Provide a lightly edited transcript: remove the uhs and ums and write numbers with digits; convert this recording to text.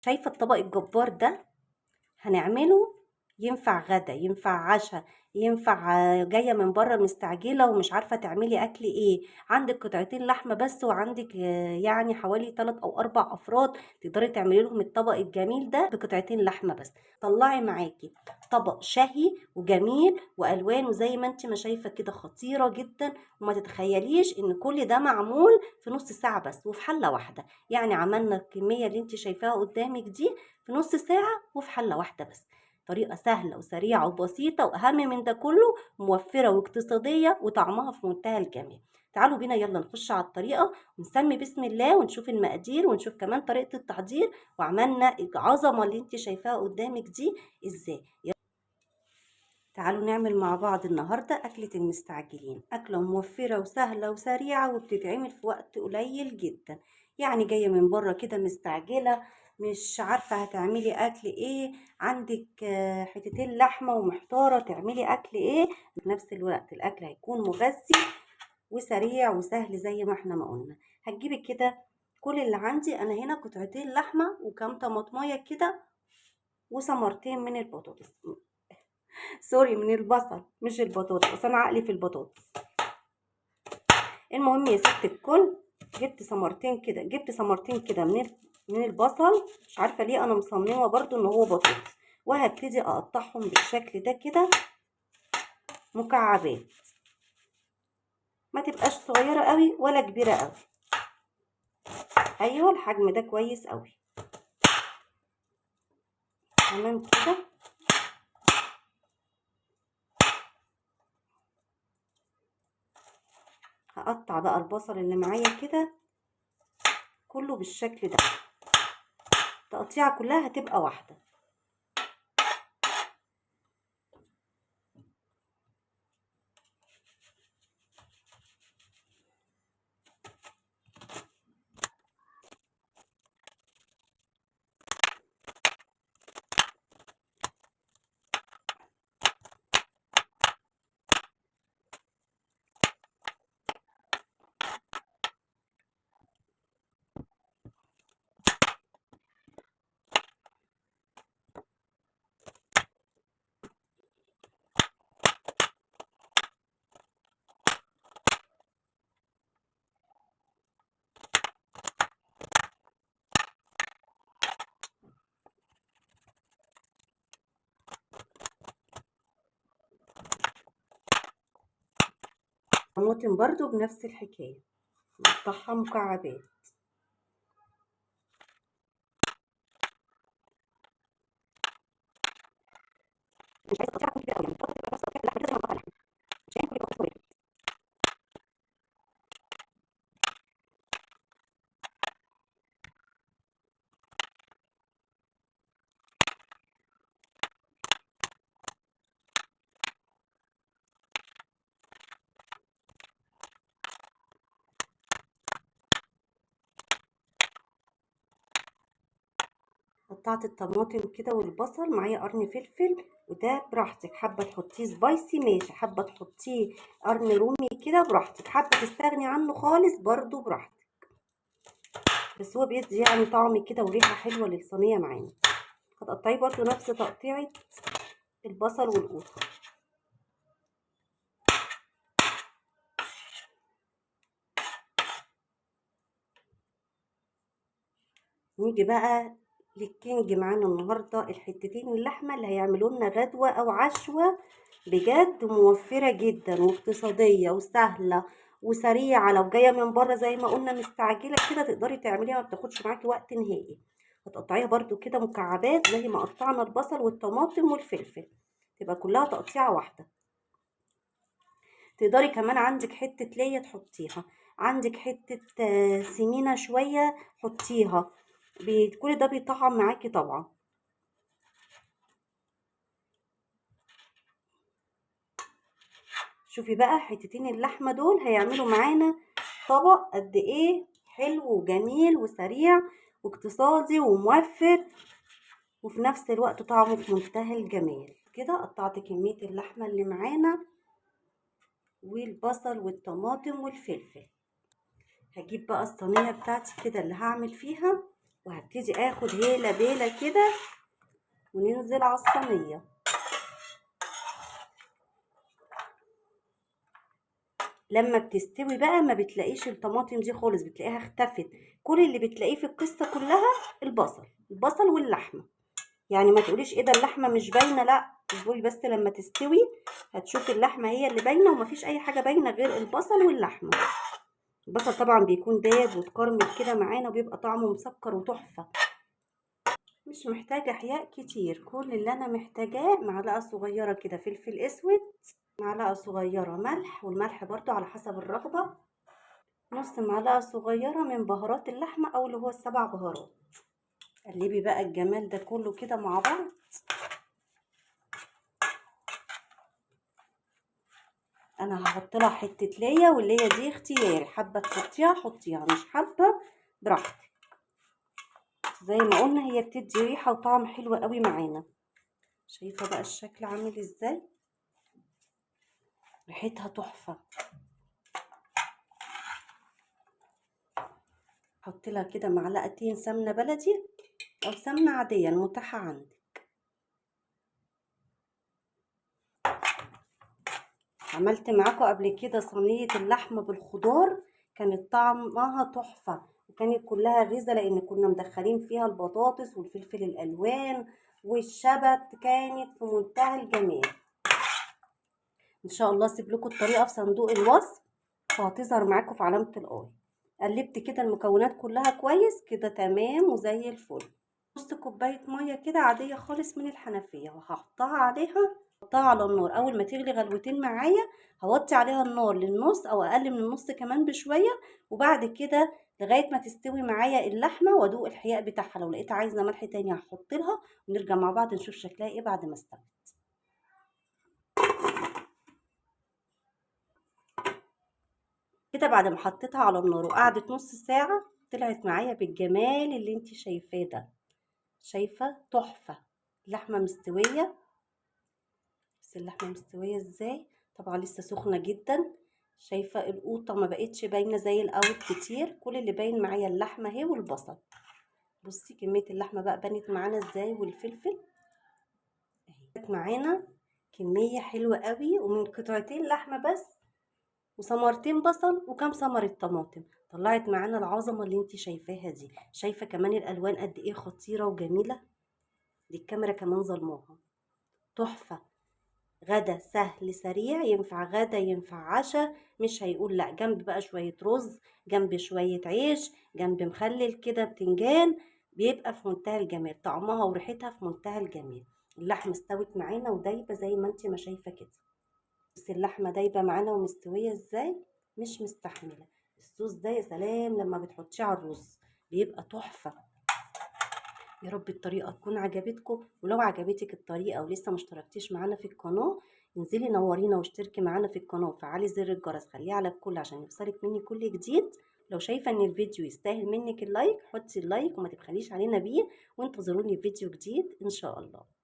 شايفة الطبق الجبار ده؟ هنعمله ينفع غدا، ينفع عشاء، ينفع جاية من بره مستعجلة ومش عارفة تعملي أكل ايه. عندك قطعتين لحمة بس، وعندك يعني حوالي 3 أو 4 أفراد، تقدري تعملي لهم الطبق الجميل ده بقطعتين لحمة بس. طلعي معاكي طبق شهي وجميل وألوانه زي ما انت ما شايفة كده خطيرة جدا. وما تتخيليش ان كل ده معمول في نص ساعة بس وفي حلة واحدة. يعني عملنا الكمية اللي انت شايفاها قدامك دي في نص ساعة وفي حلة واحدة بس. طريقة سهلة وسريعة وبسيطة، وأهم من ده كله موفرة واقتصادية وطعمها في منتهى الجمال. تعالوا بينا يلا نخش على الطريقة ونسمي بسم الله ونشوف المقادير ونشوف كمان طريقة التحضير، وعملنا العظمة اللي انت شايفاها قدامك دي ازاي. تعالوا نعمل مع بعض النهاردة أكلة المستعجلين، أكلة موفرة وسهلة وسريعة وبتتعمل في وقت قليل جدا. يعني جاية من بره كده مستعجلة، مش عارفة هتعملي أكل إيه، عندك حتتين لحمة ومحتارة تعملي أكل إيه. في نفس الوقت الأكل هيكون مغذي وسريع وسهل زي ما احنا ما قلنا. هتجيبي كده كل اللي عندي أنا هنا قطعتين لحمة وكام طماطماية كده وثمرتين من البطاطس، سوري من البصل مش البطاطس، بس انا عقلي في البطاطس. المهم يا ست الكل، جبت ثمرتين كده من البصل. مش عارفه ليه انا مصممه برضو ان هو بطاطس. وهبتدي اقطعهم بالشكل ده كده مكعبات، ما تبقاش صغيره قوي ولا كبيره قوي. ايوه الحجم ده كويس قوي. تمام كده. هقطع بقى البصل اللي معايا كده كله بالشكل ده. التقطيعه كلها هتبقى واحده. طماطم برضو بنفس الحكايه، نقطعها مكعبات. مش عايزه تقطيعها تكون كبيره قوي، يعني تقطع بس تقطيع اللحمه كده زي ما بقطع اللحمه عشان كل يبقى كويس. قطعت الطماطم كده والبصل، معايا قرن فلفل وده براحتك، حابه تحطيه سبايسي ماشي، حابه تحطيه قرن رومي كده براحتك، حابه تستغني عنه خالص برضو براحتك. بس هو بيدي يعني طعم كده وريحه حلوه للصينيه معانا. هتقطعيه برضو نفس تقطيعه البصل والقوطه. نيجي بقى للكينج معانا النهارده، الحتتين اللحمه اللي هيعملوا لنا غدوه او عشوه بجد موفره جدا واقتصاديه وسهله وسريعه. لو جايه من بره زي ما قلنا مستعجله كده تقدري تعمليها، ما بتاخدش معاكي وقت نهائي. هتقطعيها برضو كده مكعبات زي ما قطعنا البصل والطماطم والفلفل، تبقى كلها تقطيعه واحده. تقدري كمان عندك حته ليا تحطيها، عندك حته سمينه شويه حطيها، كل ده بيطعم معاكي طبعا. شوفي بقى حتتين اللحمه دول هيعملوا معانا طبق قد ايه حلو وجميل وسريع واقتصادي وموفر، وفي نفس الوقت طعمه في منتهى الجمال. كده قطعت كميه اللحمه اللي معانا والبصل والطماطم والفلفل. هجيب بقى الصينيه بتاعتي كده اللي هعمل فيها وهبتدي اخد هيله بيله كده وننزل على الصينيه. لما بتستوي بقى ما بتلاقيش الطماطم دي خالص، بتلاقيها اختفت. كل اللي بتلاقيه في القصه كلها البصل واللحمه. يعني ما تقوليش ايه ده اللحمه مش باينه، لا اصبري بس لما تستوي هتشوفي اللحمه هي اللي باينه، ومفيش اي حاجه باينه غير البصل واللحمه. البصل طبعا بيكون داب وتكرمل كده معانا وبيبقى طعمه مسكر وتحفه. مش محتاجه احياء كتير، كل اللي انا محتاجاه معلقه صغيره كده فلفل اسود، معلقه صغيره ملح، والملح برضو على حسب الرغبه، نص معلقه صغيره من بهارات اللحمه او اللي هو السبع بهارات. قلبي بقى الجمال ده كله كده مع بعض. انا هحط لها حته ليا، والليا دي اختياري، حابه تحطيها حطيها، مش حابه براحتك. زي ما قلنا هي بتدي ريحه وطعم حلو قوي معانا. شايفه بقى الشكل عامل ازاي؟ ريحتها تحفه. حط لها كده معلقتين سمنه بلدي او سمنه عاديه المتاحه عندك. عملت معاكم قبل كده صينيه اللحمه بالخضار، كانت طعمها تحفه وكانت كلها غذاء، لان كنا مدخلين فيها البطاطس والفلفل الالوان والشبت، كانت في منتهى الجمال. ان شاء الله اسيب لكم الطريقه في صندوق الوصف وهتظهر معاكم في علامه الاي. قلبت كده المكونات كلها كويس كده تمام وزي الفل. نص كوبايه ميه كده عاديه خالص من الحنفيه وهحطها عليها، احطها على النار. اول ما تغلي غلوتين معايا هوطي عليها النار للنص او اقل من النص كمان بشويه، وبعد كده لغايه ما تستوي معايا اللحمه وادوق الحياء بتاعها. لو لقيت عايزه ملح تاني هحط لها، ونرجع مع بعض نشوف شكلها ايه بعد ما استوت. كده بعد ما حطيتها على النار وقعدت نص ساعة طلعت معايا بالجمال اللي انتي شايفاه ده. شايفة تحفة. اللحمة مستوية، بس اللحمة مستوية ازاي؟ طبعا لسه سخنة جدا. شايفة القوطة ما بقتش باينة زي الاول كتير، كل اللي باين معايا اللحمة اهي والبصل. بصي كمية اللحمة بقى بانت معانا ازاي، والفلفل اهي بانت معانا كمية حلوة قوي، ومن قطعتين لحمة بس وثمرتين بصل وكام ثمرة طماطم طلعت معانا العظمة اللي انتي شايفاها دي. شايفة كمان الالوان قد ايه خطيرة وجميلة، دي الكاميرا كمان ظلموها. تحفة. غدا سهل سريع، ينفع غدا ينفع عشاء، مش هيقول لا. جنب بقى شوية رز، جنب شوية عيش، جنب مخلل كده بتنجان، بيبقى في منتهى الجمال. طعمها وريحتها في منتهى الجمال. اللحمة استوت معانا ودايبة زي ما انتي ما شايفة كده. بس اللحمه دايبه معانا ومستويه ازاي، مش مستحمله. الصوص ده يا سلام لما بتحطيه على الرز بيبقى تحفه. يا رب الطريقه تكون عجبتكم، ولو عجبتك الطريقه ولسه مشتركتيش معانا في القناه انزلي نورينا واشتركي معانا في القناه وفعلي زر الجرس خليه على الكل عشان يوصلك مني كل جديد. لو شايفه ان الفيديو يستاهل منك اللايك حطي اللايك وما تبخليش علينا بيه، وانتظروني في فيديو جديد ان شاء الله.